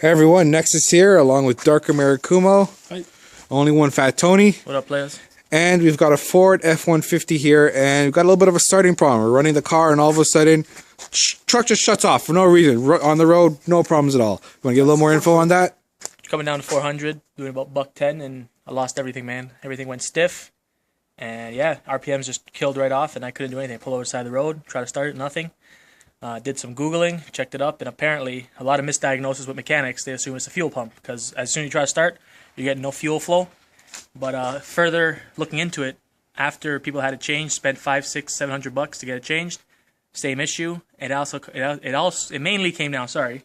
Hey everyone, Nexus here along with Darker Marakumo. Hi. Only one Fat Tony. What up, players? And we've got a Ford F-150 here, and we've got a little bit of a starting problem. We're running the car and all of a sudden, truck just shuts off for no reason. On the road, no problems at all. You want to get a little more info on that? Coming down to 400, doing about $110, and I lost everything, man. Everything went stiff. And yeah, RPMs just killed right off, and I couldn't do anything. Pull over the side of the road, try to start it, nothing. Did some Googling, checked it up, and apparently a lot of misdiagnosis with mechanics. They assume it's a fuel pump, because as soon as you try to start, you get no fuel flow. But further looking into it, after people had it changed, spent $500, $600, $700 to get it changed. Same issue. It mainly came down. Sorry,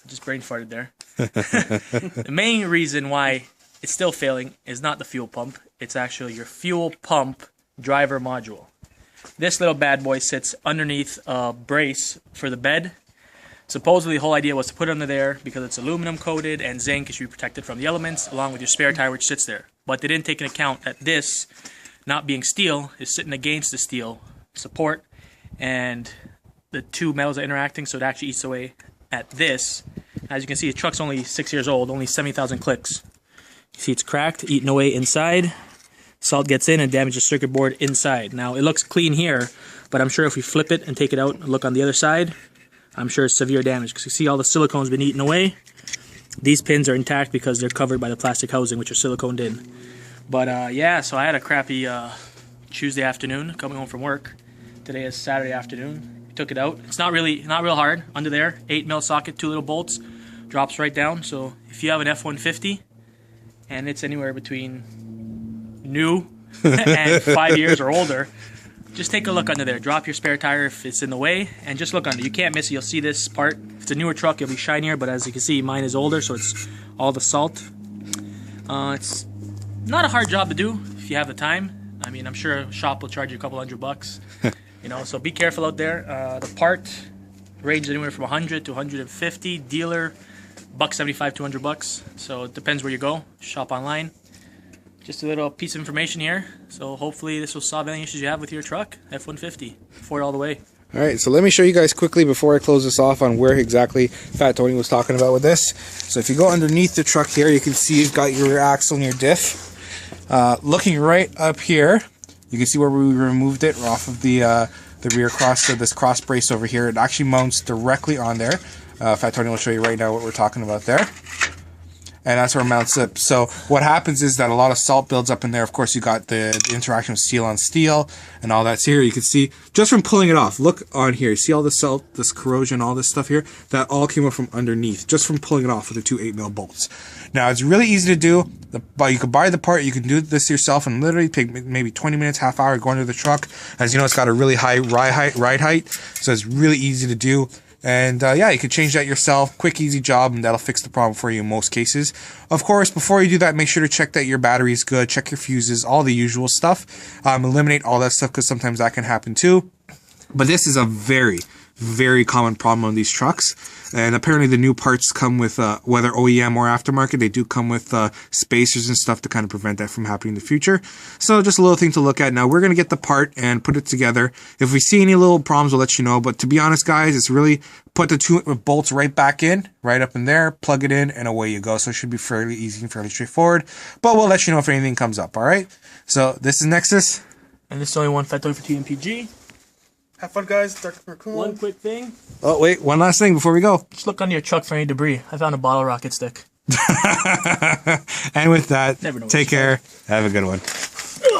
I just brain farted there. The main reason why it's still failing is not the fuel pump. It's actually your fuel pump driver module. This little bad boy sits underneath a brace for the bed. Supposedly the whole idea was to put it under there because it's aluminum coated and zinc should be protected from the elements, along with your spare tire which sits there. But they didn't take into account that this, not being steel, is sitting against the steel support, and the two metals are interacting, so it actually eats away at this. As you can see, the truck's only 6 years old, only 70,000 clicks. You see it's cracked, eating away inside. Salt gets in and damages the circuit board inside. Now, it looks clean here, but I'm sure if we flip it and take it out and look on the other side, I'm sure it's severe damage. Because you see all the silicone's been eaten away. These pins are intact because they're covered by the plastic housing, which are siliconed in. But yeah, so I had a crappy Tuesday afternoon coming home from work. Today is Saturday afternoon. We took it out. It's not real hard. Under there, 8mm socket, 2 little bolts, drops right down. So if you have an F-150 and it's anywhere between new and 5 years or older, just take a look under there. Drop your spare tire if it's in the way, and just look under. You can't miss it. You'll see this part. If it's a newer truck, it'll be shinier, but as you can see, mine is older, so it's all the salt. It's not a hard job to do if you have the time. I mean, I'm sure a shop will charge you a couple $100, you know, so be careful out there. The part ranges anywhere from 100 to 150. Dealer, $175, $200. So it depends where you go. Shop online. Just a little piece of information here. So hopefully this will solve any issues you have with your truck, F-150. Ford all the way. All right, so let me show you guys quickly before I close this off on where exactly Fat Tony was talking about with this. So if you go underneath the truck here, you can see you've got your rear axle and your diff. Looking right up here, you can see where we removed it off of the rear cross, so this cross brace over here. It actually mounts directly on there. Fat Tony will show you right now what we're talking about there. And that's where it mounts up. So what happens is that a lot of salt builds up in there. Of course, you got the interaction with steel on steel and all that's here. You can see just from pulling it off. Look on here. You see all the salt, this corrosion, all this stuff here? That all came up from underneath, just from pulling it off with the two 8mm bolts. Now, it's really easy to do. But you can buy the part. You can do this yourself and literally take maybe 20 minutes, half hour going to the truck. As you know, it's got a really high ride height, so it's really easy to do. And yeah, you can change that yourself. Quick, easy job, and that'll fix the problem for you in most cases. Of course, before you do that, make sure to check that your battery is good. Check your fuses, all the usual stuff. Eliminate all that stuff because sometimes that can happen too. But this is a very, very common problem on these trucks. And apparently the new parts come with, whether OEM or aftermarket, they do come with spacers and stuff to kind of prevent that from happening in the future. So just a little thing to look at. Now we're going to get the part and put it together. If we see any little problems, we'll let you know. But to be honest, guys, it's really put the two bolts right back in, right up in there, plug it in, and away you go. So it should be fairly easy and fairly straightforward. But we'll let you know if anything comes up, all right? So this is Nexus. And this is only one Fat Tony for TMPG. Have fun, guys. Darker Marakumo. One quick thing. Oh, wait, one last thing before we go. Just look under your truck for any debris. I found a bottle rocket stick. And with that, Never know take care. Have a good one.